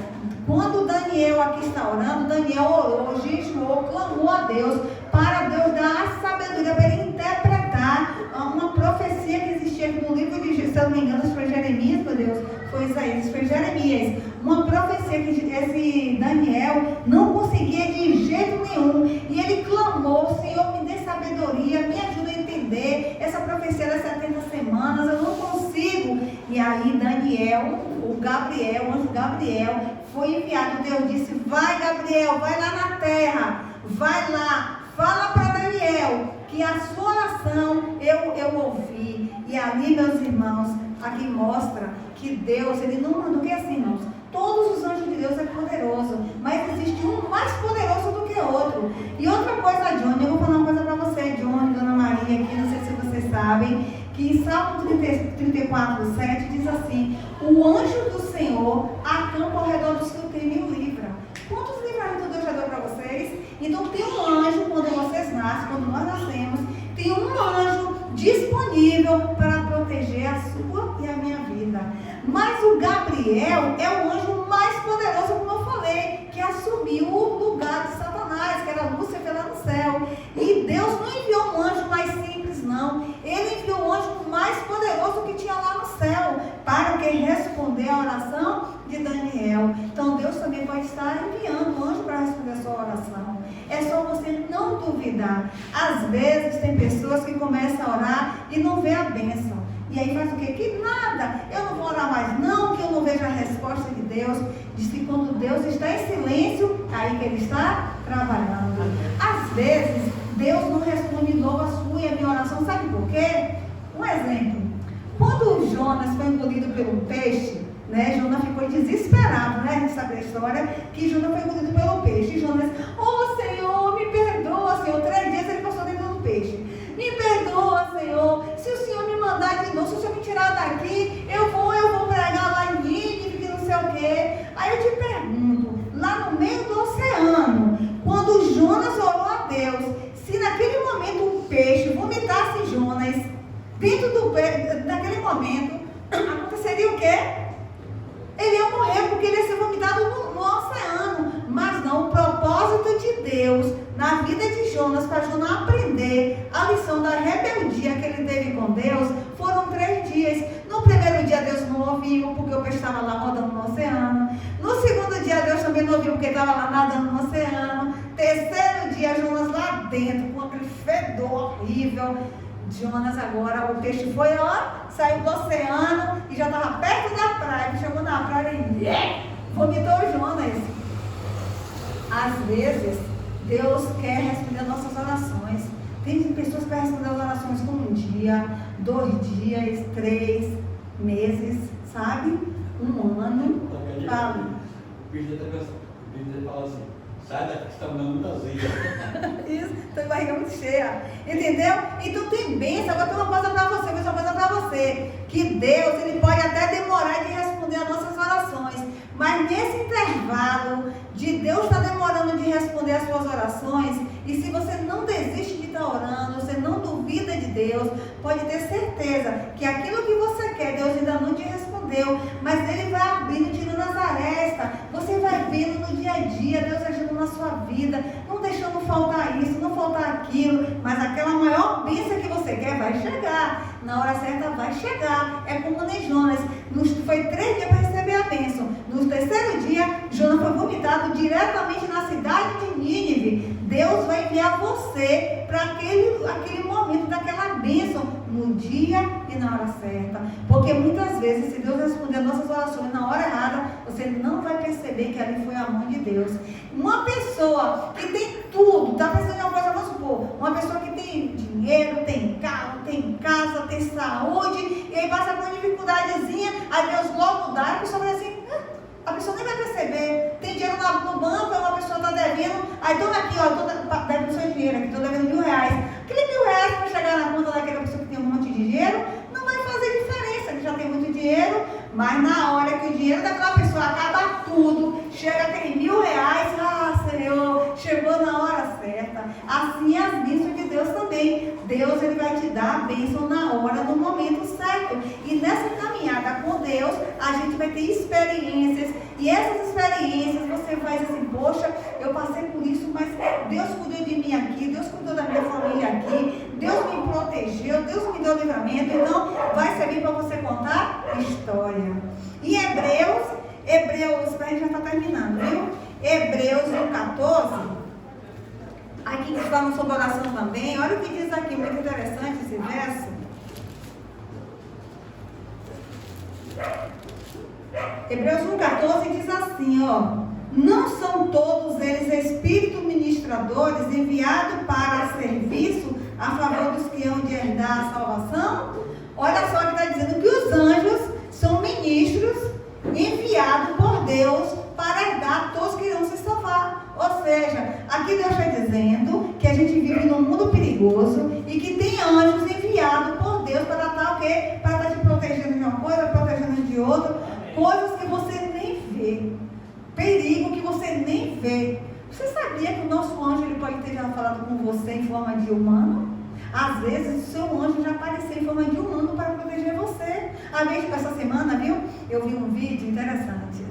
Quando Daniel aqui está orando, Daniel orou, jejuou, clamou a Deus, para Deus dar a sabedoria para ele interpretar uma profecia que existia aqui no livro de, se eu não me engano, foi Jeremias, meu Deus, foi Isaías, foi Jeremias. Uma profecia que esse Daniel não conseguia de jeito nenhum. E ele clamou: Senhor, me dê sabedoria, me ajuda a entender essa profecia das 70 semanas, eu não consigo. E aí Daniel, o anjo Gabriel, foi enviado. Deus disse: vai, Gabriel, vai lá na terra, vai lá, fala para Daniel que a sua oração eu ouvi. E ali, meus irmãos, aqui mostra que Deus, ele não manda o que assim, irmãos. Todos os anjos de Deus é poderoso, mas existe um mais poderoso do que outro. E outra coisa, Johnny, eu vou falar uma coisa para você, Johnny, Dona Maria, aqui, não sei se vocês sabem, que em Salmo 34, 7 diz assim: o anjo do Senhor acampa ao redor dos que o temem e o livra. Quantos livramentos Deus já deu para vocês? Então tem um anjo, quando vocês nascem, quando nós nascemos, tem um anjo disponível para proteger a sua e a minha vida. Mas o Gabriel é o anjo mais poderoso, como eu falei, que assumiu o lugar de Satanás, que era Lúcifer lá no céu. E Deus não enviou um anjo mais simples, não. Ele enviou o anjo mais poderoso que tinha lá no céu, para que responder a oração de Daniel. Então Deus também pode estar enviando um anjo para responder a sua oração. É só você não duvidar. Às vezes tem pessoas que começam a orar e não vê a bênção. E aí faz o quê? Que nada, eu não vou orar mais não, que eu não vejo a resposta de Deus. Diz que quando Deus está em silêncio, é aí que Ele está trabalhando. Às vezes, Deus não responde de novo a sua e a minha oração, sabe por quê? Um exemplo, quando Jonas foi engolido pelo peixe, né, Jonas ficou desesperado, né? A gente sabe a história, que Jonas foi engolido pelo peixe. E Jonas, oh Senhor, me perdoa, Senhor. 3 dias ele passou dentro do peixe. Me perdoa, Senhor. Se o Senhor me mandar de novo, se o Senhor me tirar daqui, eu vou pregar lá em Nínive, que não sei o quê. Aí eu te pergunto, lá no meio do oceano, quando Jonas orou a Deus, se naquele momento um peixe vomitasse Jonas, dentro do peixe, naquele momento, aconteceria o quê? Ele ia morrer, porque ele ia ser vomitado no oceano. Mas não, o propósito de Deus na vida de Jonas, para Jonas aprender a lição da rebeldia que ele teve com Deus, foram 3 dias. No primeiro dia Deus não ouviu, porque o peixe estava lá rodando no oceano. No segundo dia Deus também não ouviu, porque estava lá nadando no oceano. Terceiro dia Jonas lá dentro, com aquele fedor horrível. Jonas agora, o peixe foi lá, saiu do oceano e já estava perto da praia. Chegou na praia e vomitou Jonas. Às vezes, Deus quer responder as nossas orações. Tem pessoas que querem responder as orações com 1 dia, 2 dias, 3 meses, sabe? 1 ano. O peixe fala assim: sai daqui, você está me dando muita azeite. Isso, estou de barriga muito cheia. Entendeu? Então tem bênção. Agora tem uma coisa para você, uma coisa para você. Que Deus, Ele pode até demorar de responder as nossas orações. Mas nesse intervalo de Deus estar demorando de responder as suas orações, e se você não desiste de estar orando, você não duvida de Deus, pode ter certeza que aquilo que você quer, Deus ainda não te respondeu, mas Ele vai abrindo, tirando as arestas. Você vai vendo no dia a dia Deus agindo na sua vida, não deixando faltar isso, não faltar aquilo, mas aquela maior bênção que você quer vai chegar. Na hora certa vai chegar. É como nem Jonas. Foi 3 dias para receber a bênção. No terceiro dia, Jonas foi vomitado diretamente na cidade de Nínive. Deus vai enviar você para aquele momento daquela bênção, no dia e na hora certa. Porque muitas vezes, se Deus responder as nossas orações na hora errada, você não vai perceber que ali foi a mão de Deus. Uma pessoa que tem tudo, está precisando de uma coisa, vamos supor, uma pessoa que tem dinheiro, dinheiro, tem carro, tem casa, tem saúde, e aí passa por uma dificuldadezinha, aí Deus logo dá, e a pessoa vai assim, a pessoa nem vai perceber. Tem dinheiro no banco, aí uma pessoa está devendo, aí toma aqui, ó, eu estou devendo seu dinheiro aqui, estou devendo R$1.000. Aquele R$1.000 para chegar na conta daquela pessoa que tem um monte de dinheiro, não vai fazer diferença, que já tem muito dinheiro, mas na hora que o dinheiro daquela pessoa acaba tudo, chega aquele R$1.000, Senhor, chegou na hora certa. Assim é as bênçãos de Deus também. Deus, ele vai te dar a bênção na hora, no momento certo. E nessa caminhada com Deus, a gente vai ter experiências. E essas experiências, você vai dizer assim, poxa, eu passei por isso, mas Deus cuidou de mim aqui, Deus cuidou da minha família aqui, Deus me protegeu, Deus me deu livramento. Então, vai servir para você contar história. E Hebreus, a gente já está terminando, viu? Hebreus 1,14, aqui que fala sobre oração também. Olha o que diz aqui, muito interessante esse verso. Hebreus 1,14 diz assim, ó: não são todos eles espíritos ministradores enviados para serviço a favor dos que hão de herdar a salvação? Olha só que está dizendo que os anjos são ministros enviados por Deus para herdar todos que irão se salvar. Ou seja, aqui Deus está dizendo que a gente vive num mundo perigoso e que tem anjos enviados por Deus para estar o quê? Para estar te protegendo de uma coisa, protegendo de outra, coisas que você nem vê, perigo que você nem vê. Você sabia que o nosso anjo ele pode ter já falado com você em forma de humano? Às vezes o seu anjo já apareceu em forma de humano para proteger você. A vez essa semana, viu? Eu vi um vídeo interessante.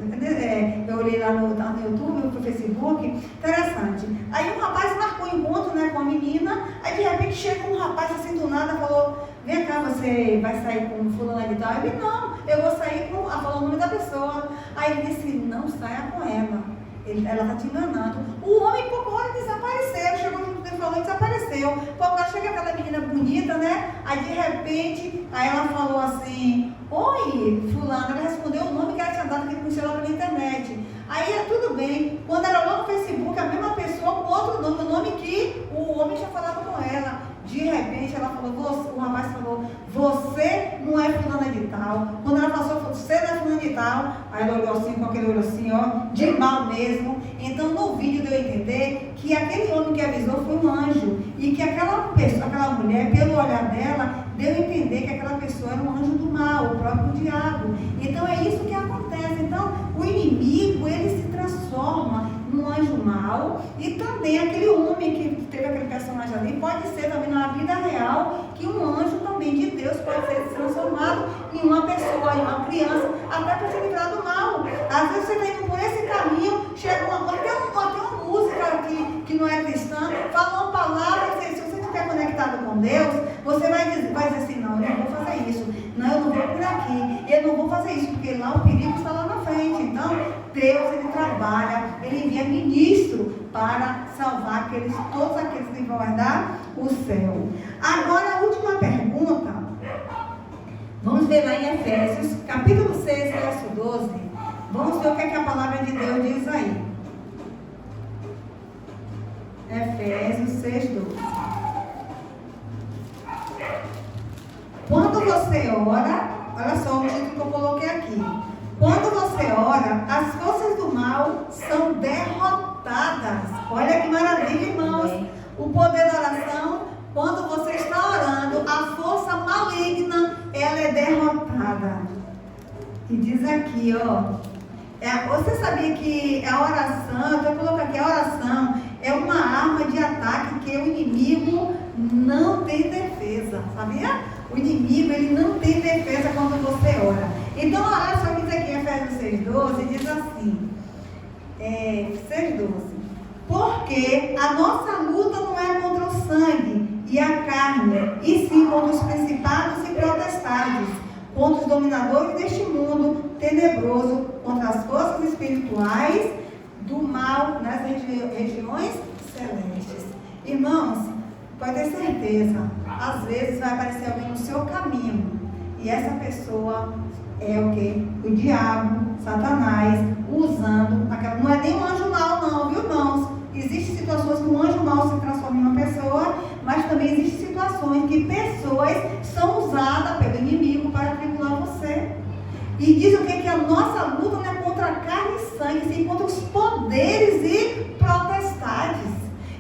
Eu olhei lá no YouTube, no Facebook, interessante. Aí um rapaz marcou um encontro, né, com a menina. Aí de repente chega um rapaz assim do nada, falou: vem cá, você vai sair com fulana de tal? Eu disse: não, eu vou sair com. Falou o nome da pessoa. Aí ele disse: não saia com ela. Ela está te enganando. O homem, por hora, desapareceu. Chegou junto dele, falou e desapareceu. Por hora chega aquela menina bonita, né? Aí de repente, aí ela falou assim: oi, fulana. Ela respondeu o nome que ela tinha dado, que conhecia ela pela internet. Aí tudo bem. Quando era lá no Facebook, a mesma pessoa com outro nome, o nome que o homem tinha falado com ela. De repente ela falou, o rapaz falou: você não é fulana de tal. Quando ela passou, falou: você não é fulana de tal. Aí ela olhou assim, com aquele olho assim, ó, de mal mesmo. Então no vídeo deu a entender que aquele homem que avisou foi um anjo. E que aquela pessoa, aquela mulher, pelo olhar dela, deu a entender que aquela pessoa era um anjo do mal, o próprio diabo. Então é isso que acontece. Então o inimigo, ele se transforma num anjo mau. E também aquele homem que teve aquele personagem ali, pode ser também na vida real, que um anjo também de Deus pode ser transformado em uma pessoa, em uma criança, até para se livrar do mal. Às vezes você está indo por esse caminho, chega até uma música que não é cristã, fala uma palavra, se você estiver conectado com Deus, você vai dizer assim: não, eu não vou fazer isso, não, eu não vou por aqui, eu não vou fazer isso, porque lá o perigo está lá na frente. Então, Deus, ele trabalha, ele envia ministro para salvar todos aqueles que vão herdar o céu. Agora, a última pergunta, vamos ver lá em Efésios, capítulo 6, verso 12. Vamos ver o que a palavra de Deus diz aí. Efésios 6, 12. Quando você ora, olha só o título que eu coloquei aqui. Quando você ora, as forças do mal são derrotadas. Olha que maravilha, irmãos. O poder da oração, quando você está orando, a força maligna, ela é derrotada. E diz aqui, ó. Você sabia que a oração, eu coloco aqui, a oração é uma arma de ataque que o inimigo não tem defesa, sabia? O inimigo, ele não tem defesa quando você ora. Então, olha só o que diz aqui em Efésios 6,12, diz assim, 6,12: porque a nossa luta não é contra o sangue e a carne, e sim contra os principados e potestades, contra os dominadores deste mundo tenebroso, contra as forças espirituais do mal nas regiões celestes. Irmãos, pode ter certeza, às vezes vai aparecer alguém no seu caminho, e essa pessoa é o quê? O diabo, Satanás, usando aquela. Não é nem um anjo mau, não, viu, irmãos? Existem situações que um anjo mau se transforma em uma pessoa, mas também existem situações E diz o que? Que a nossa luta não é contra a carne e sangue, sim contra os poderes e potestades.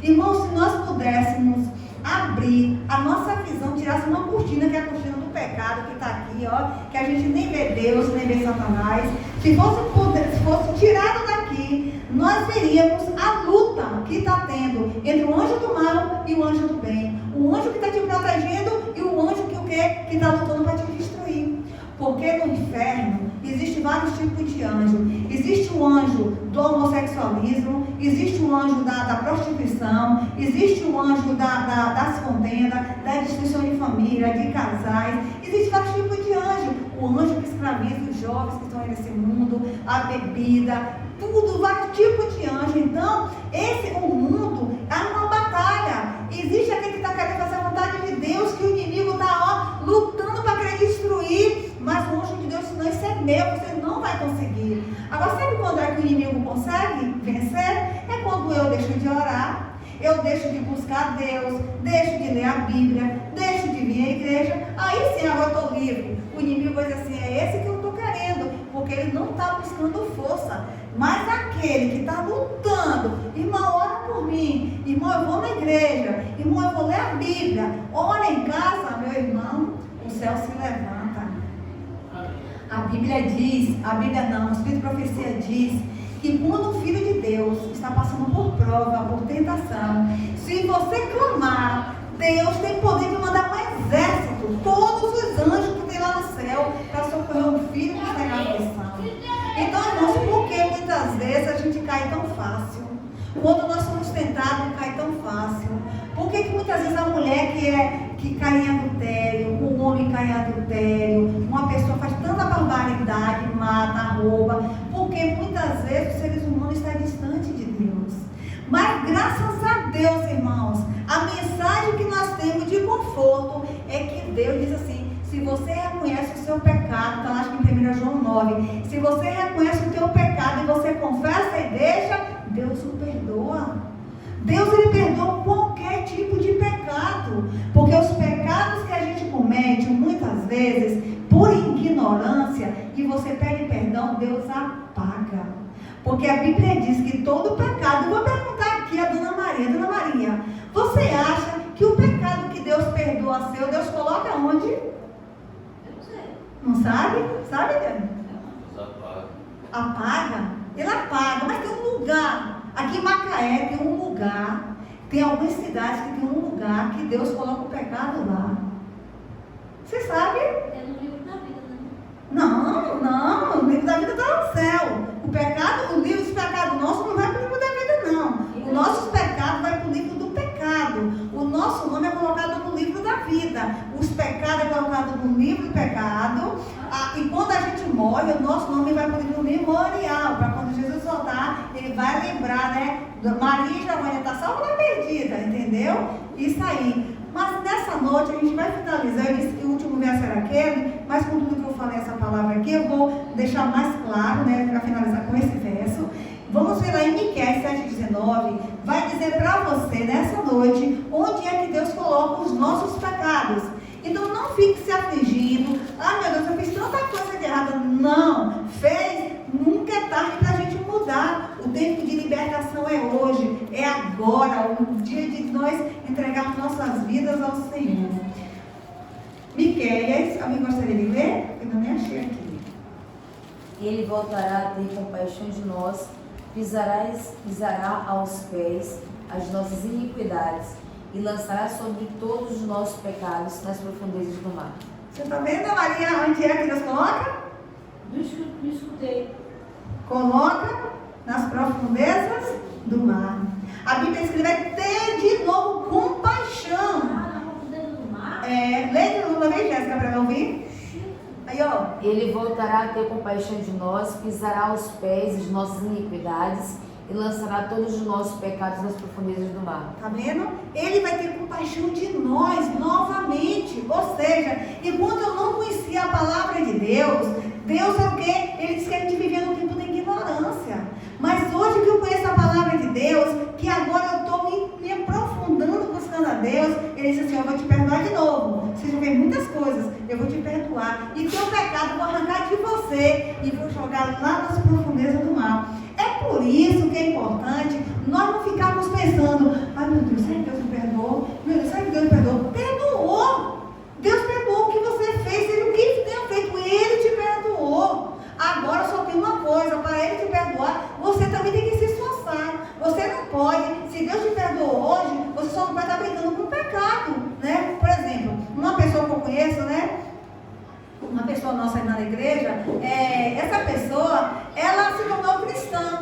Irmãos, se nós pudéssemos abrir a nossa visão, tirasse uma cortina, que é a cortina do pecado, que está aqui, ó, que a gente nem vê Deus, nem vê Satanás. Se fosse tirado daqui, nós veríamos a luta que está tendo entre o anjo do mal e o anjo do bem. O anjo que está te protegendo e o anjo que o quê? Que está lutando para te destruir. Porque no inferno existem vários tipos de anjo. Existe o anjo do homossexualismo, existe o anjo da prostituição, existe o anjo das contendas, da destruição de família, de casais. Existem vários tipos de anjo. O anjo que escraviza os jovens que estão aí nesse mundo, a bebida, tudo, vários tipos de anjo. Então, o mundo é uma batalha. Existe aquele que está querendo fazer a vontade de Deus, que o inimigo está lutando para querer destruir. Mas o anjo de Deus, senão isso é meu, você não vai conseguir. Agora, sabe quando é que o inimigo consegue vencer? É quando eu deixo de orar, eu deixo de buscar Deus, deixo de ler a Bíblia, deixo de vir à igreja. Aí sim, agora eu estou livre. O inimigo vai dizer assim, é esse que eu estou querendo, porque ele não está buscando força. Mas aquele que está lutando, irmão, ora por mim, irmão, eu vou na igreja, irmão, eu vou ler a Bíblia, ora em casa, meu irmão, o céu se levanta. A Bíblia diz, a Bíblia não, o Espírito de Profecia diz que quando o Filho de Deus está passando por prova, por tentação, se você clamar, Deus tem poder de mandar um exército, todos os anjos que tem lá no céu, para socorrer o Filho que está em aflição. Então, irmãos, por que muitas vezes a gente cai tão fácil? Quando nós somos tentados, cai tão fácil. Por que muitas vezes a mulher que cai em adultério, o homem cai em adultério, uma pessoa faz tanta barbaridade, mata, rouba? Porque muitas vezes os seres humanos estão distantes de Deus. Mas graças a Deus, irmãos, a mensagem que nós temos de conforto é que Deus diz assim, se você reconhece o seu pecado, está lá acho que em 1 João 9, se você reconhece o teu pecado e você confessa e deixa, Deus o perdoa. Deus, ele perdoa qualquer tipo de pecado, porque os pecados que a gente comete, muitas vezes, por ignorância, e você pede perdão, Deus apaga. Porque a Bíblia diz que todo pecado, vou perguntar aqui a Dona Maria, você acha que o pecado que Deus perdoa seu, Deus coloca onde? Eu não sei. Não sabe? Sabe, Dani? Apaga. Apaga? Ele apaga, mas tem um lugar. Aqui em Macaé tem um lugar, tem algumas cidades que tem um lugar que Deus coloca o pecado lá. Você sabe? É no livro da vida, né? Não, o livro da vida está no céu. O pecado, o livro dos pecados nosso não vai para o livro da vida, não. O nosso pecado vai para o livro do pecado. O nosso nome é colocado no livro da vida. Os pecados é colocado no livro do pecado. E quando a gente morre, o nosso nome vai para o livro memorial. Para quando Jesus voltar, ele vai lembrar, né? Maria e Giovanna está salva na perdida, entendeu? Isso aí. Mas nessa noite a gente vai finalizar. Eu disse que o último verso era aquele, mas com tudo que eu falei essa palavra aqui, eu vou deixar mais claro, né? Para finalizar com esse verso. Vamos ver lá em Miqueias 7,19, vai dizer para você nessa noite onde é que Deus coloca os nossos pecados. Então não fique se afligindo. Ah, meu Deus, eu fiz tanta coisa de errada. Não, fez, nunca é tarde para a gente mudar. O tempo de libertação é hoje, é agora, o dia de nós entregarmos nossas vidas ao Senhor. Miqueias, alguém gostaria de ler? Eu nem achei aqui. Ele voltará a ter compaixão de nós, pisará aos pés as nossas iniquidades e lançará sobre todos os nossos pecados nas profundezas do mar. Você está vendo, Maria, onde é que Deus coloca? Não escutei. Coloca nas profundezas do mar. A Bíblia escreve ter de novo compaixão. Na profundeza do mar? Lê de novo, vem, Jéssica, para eu ouvir. Aí, ó. Ele voltará a ter compaixão de nós, pisará aos pés as nossas iniquidades e lançará todos os nossos pecados nas profundezas do mar. Tá vendo? Ele vai ter compaixão de nós novamente. Ou seja, enquanto eu não conhecia a palavra de Deus, Deus é o quê? Ele disse que a gente vivia no tempo da ignorância. Mas hoje que eu conheço a palavra de Deus, que agora eu estou me aprofundando buscando a Deus, ele disse assim, eu vou te perdoar de novo. Você já fez muitas coisas, eu vou te perdoar. perdoar. E teu pecado eu vou arrancar de você e vou jogar lá nas profundezas do mar. É por isso que é importante nós não ficarmos pensando, ai meu Deus, será que Deus me perdoou? Meu Deus, será que Deus me perdoou? Perdoou! Deus perdoou o que você fez, ele o que tenha feito, ele te perdoou. Agora só tem uma coisa, para ele te perdoar, você também tem que se esforçar. Você não pode, se Deus te perdoou hoje, você só não vai estar brincando com o pecado, né? Por exemplo, uma pessoa que eu conheço, né? Uma pessoa nossa aí na igreja, essa pessoa, ela se tornou cristã.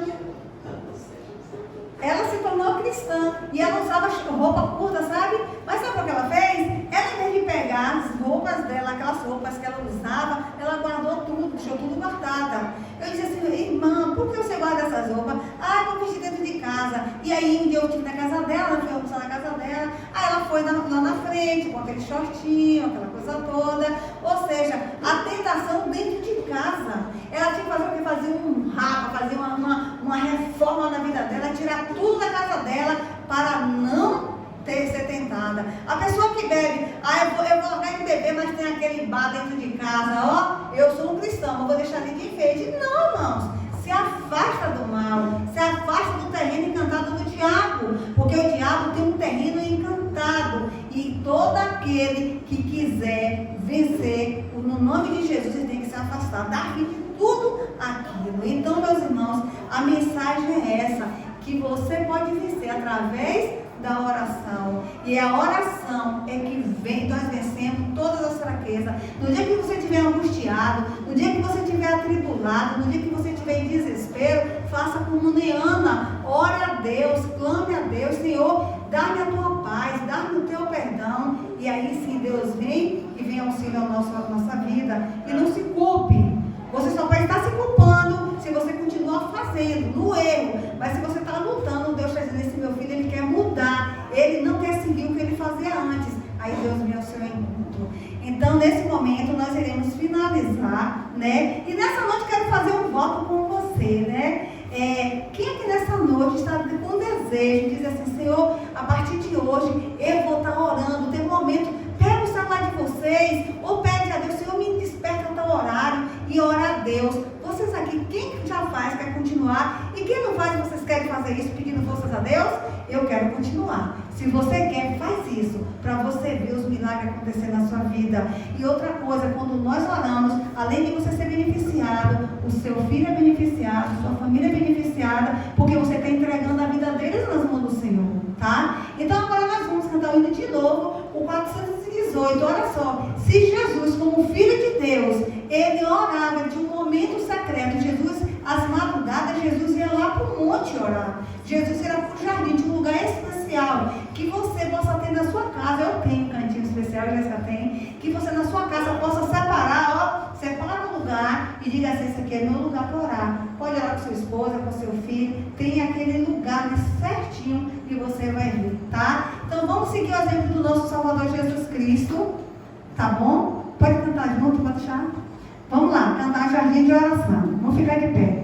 Ela se tornou cristã e ela usava roupa curta, sabe? Mas sabe o que ela fez? Ela, em vez de pegar as roupas dela, aquelas roupas que ela usava, ela guardou tudo, deixou tudo guardada. Eu disse assim, irmã, por que você guarda essas roupas? Ah, eu vou vestir dentro de casa. E aí, um dia eu estive na casa dela, ela foi almoçar na casa dela. Aí ela foi lá na frente, com aquele shortinho, aquela coisa toda. Ou seja, a tentação dentro de casa. Ela tinha que fazer o que? Fazer um rapa, fazer uma reforma na vida dela, tirar tudo da casa dela para não ser tentada. A pessoa que bebe, eu vou largar de beber, mas tem aquele bar dentro de casa, ó, eu sou um cristão, eu vou deixar ali de enfeite. Não, irmãos, se afasta do mal, se afasta do terreno encantado do diabo, porque o diabo tem um terreno encantado, e todo aquele que quiser vencer, no nome de Jesus, ele tem que se afastar, dar fim de tudo aquilo. Então, meus irmãos, a mensagem é essa, que você pode vencer através da oração. E a oração é que vem, nós vencemos todas as fraquezas. No dia que você estiver angustiado, no dia que você estiver atribulado, no dia que você estiver em desespero, faça como Neana, ore a Deus, clame a Deus, Senhor, dá-me a tua paz, dá-me o teu perdão. E aí sim Deus vem e vem auxílio à nossa vida. E não se culpe. Você só vai estar se culpando se você continuar fazendo, no erro. Mas se você está lutando, Deus está dizendo, esse meu filho, ele quer mudar. Ele não quer seguir o que ele fazia antes. Aí Deus vem ao seu encontro. Então, nesse momento, nós iremos finalizar, né? E nessa noite, quero fazer um voto com você, né? Quem aqui nessa noite está com desejo, diz assim, Senhor, a partir de hoje, eu vou estar orando, tem um momento, pega o celular de vocês, ou pede a Deus, Senhor, me desperta até o horário, e ora a Deus. Vocês aqui, quem já faz, quer continuar, e quem não faz, vocês querem fazer isso, pedindo forças a Deus? Eu quero continuar. Se você quer, faz isso, para você ver os milagres acontecer na sua vida. E outra coisa, quando nós oramos, além de você ser beneficiado, o seu filho é beneficiado, sua família é beneficiada, porque você está entregando a vida deles nas mãos do Senhor, tá? Então agora nós vamos cantar o hino de novo, o 418, olha só. Se Jesus, como Filho de Deus, ele orava de um momento secreto, às madrugadas, Jesus ia lá para o monte orar. Jesus ia para o jardim, de um lugar especial, que você possa ter na sua casa. Eu tenho um cantinho especial, já tem, que você na sua casa possa separar, ó, separa um lugar e diga assim, esse aqui é meu lugar para orar. Pode orar com sua esposa, com seu filho, tem aquele lugar certinho que você vai ver, tá? Então vamos seguir o exemplo do nosso Salvador Jesus Cristo, tá bom? Pode cantar junto, pode deixar? Vamos lá, cantar Jardim de Oração. Vamos ficar de pé.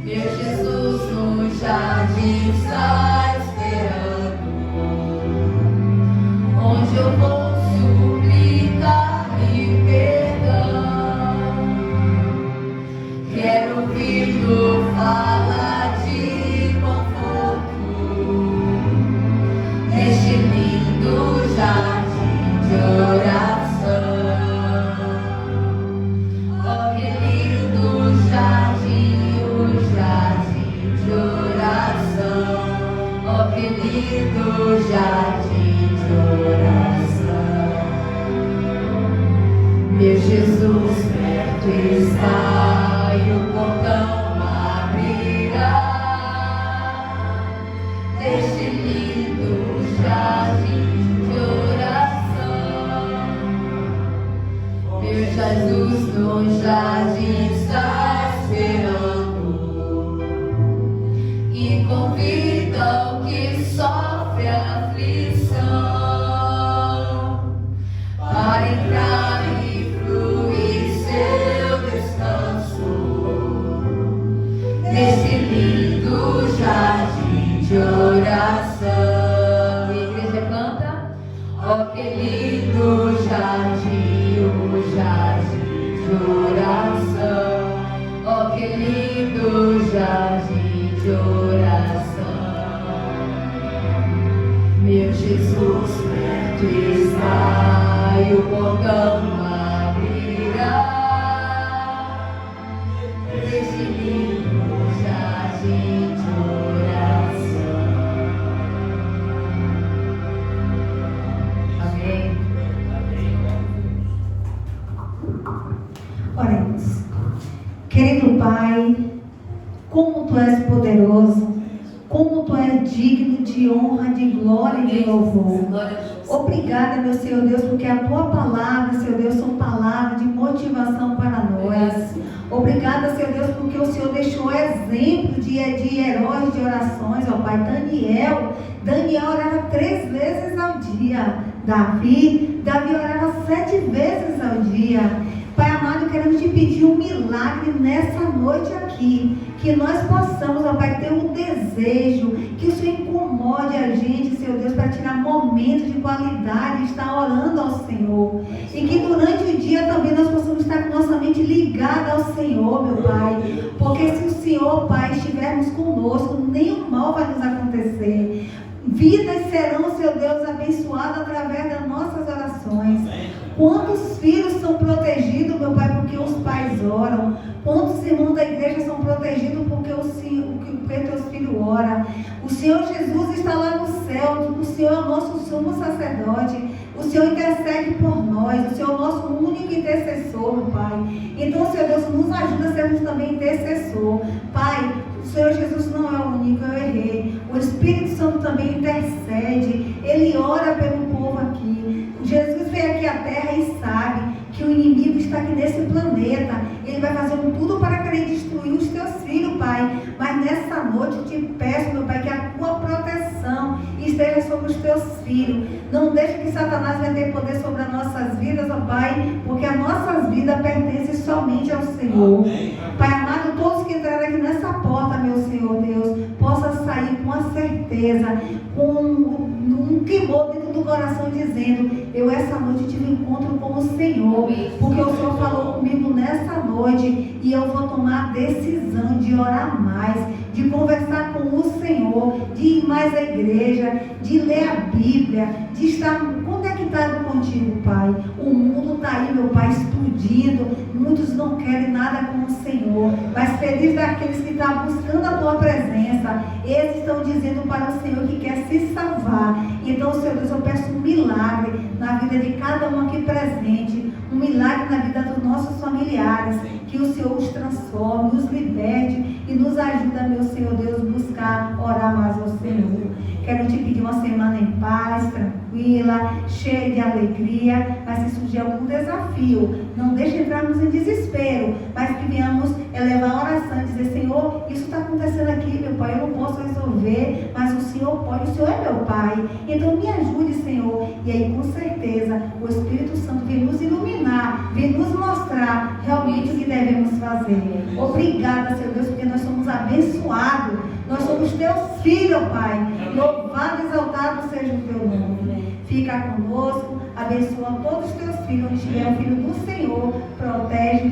Meu Hoje eu vou suplicar-lhe perdão. Quero ouvir-lo falar de conforto neste lindo jardim de oração. Oh, que lindo jardim, o jardim de oração. Oh, que lindo jardim de oração. Meu Jesus perto está e o portão abrirá deste lindo jardim de oração. Meu Jesus no jardim está esperando e convida o que sofre aflição para entrar e fluir seu descanso nesse lindo jardim de oração. E a igreja canta: oh, que lindo jardim, o jardim de oração. Oh, que lindo jardim de oração. Meu Jesus perto está e o portão abrirá deste lindo jardim de oração. Amém. Oremos. Querido Pai, como Tu és poderoso, como Tu és digno de honra, de glória e de louvor. Glória a Deus. Obrigada, meu Senhor Deus, porque a Tua palavra, Senhor Deus, são palavras de motivação para nós. Obrigada, Senhor Deus, porque o Senhor deixou exemplo de heróis de orações, ó Pai. Daniel orava 3 vezes ao dia. Davi orava 7 vezes ao dia. Pai amado, queremos te pedir um milagre nessa noite aqui. Que nós possamos, ó Pai, ter um desejo. Que o Senhor incomode a gente, Senhor Deus, para tirar momentos de qualidade, estar orando ao Senhor. E que durante o dia também nós possamos estar com nossa mente ligada ao Senhor, meu Pai. Porque se o Senhor, Pai, estivermos conosco, nenhum mal vai nos acontecer. Vidas serão, Senhor Deus, abençoadas através das nossas orações. Quantos filhos são protegidos, meu Pai, porque os pais oram? Quantos irmãos da igreja são protegidos porque teus filhos oram? O Senhor Jesus está lá no céu. O Senhor é o nosso sumo sacerdote. O Senhor intercede por nós. O Senhor é o nosso único intercessor, meu Pai. Então, Senhor Deus, nos ajuda a sermos também intercessor. Pai, o Senhor Jesus não é o único, eu errei. O Espírito Santo também intercede. Ele ora pelo povo aqui. Jesus veio aqui à terra e sabe que o inimigo está aqui nesse planeta. Ele vai fazer tudo para querer destruir os teus filhos, Pai. Mas nessa noite eu te peço, meu Pai, que a tua proteção esteja sobre os teus filhos. Não deixe que Satanás venha ter poder sobre as nossas vidas, ó Pai, porque as nossas vidas pertencem somente ao Senhor. Pai amado, todos que entrarem aqui nessa porta, meu Senhor Deus, possam sair com a certeza, com um temor dentro do coração, dizendo: eu essa noite tive um encontro com o Senhor, porque o Senhor falou comigo nessa noite, e eu vou tomar a decisão de orar mais, de conversar com o Senhor, de ir mais à igreja, de ler a Bíblia, de estar conectado contigo, Pai. O mundo está aí, meu Pai, explodindo. Muitos não querem nada com o Senhor, mas feliz daqueles que estão buscando a tua presença. Eles estão dizendo para o Senhor que quer se salvar. Então, Senhor Deus, eu peço um milagre na vida de cada um aqui presente, um milagre na vida dos nossos familiares, que o Senhor os transforme, os liberte e nos ajuda, meu Senhor Deus, buscar orar mais ao Senhor. Quero te pedir uma semana em paz, tranquila, cheia de alegria. Mas se surgir algum desafio, não deixe entrarmos em desespero, mas que venhamos elevar a oração e dizer: Senhor, isso está acontecendo aqui, meu Pai, eu não posso resolver, mas o Senhor pode, o Senhor é meu Pai. Então me ajude, Senhor. E aí, com certeza, o Espírito Santo vem nos iluminar, vem nos mostrar realmente o que devemos fazer. Obrigada, Senhor Deus, porque nós somos abençoados. Nós somos teus filhos, Pai. Louvado e exaltado seja o teu nome. Fica conosco, abençoa todos os teus filhos, onde estiver o Filho do Senhor, protege,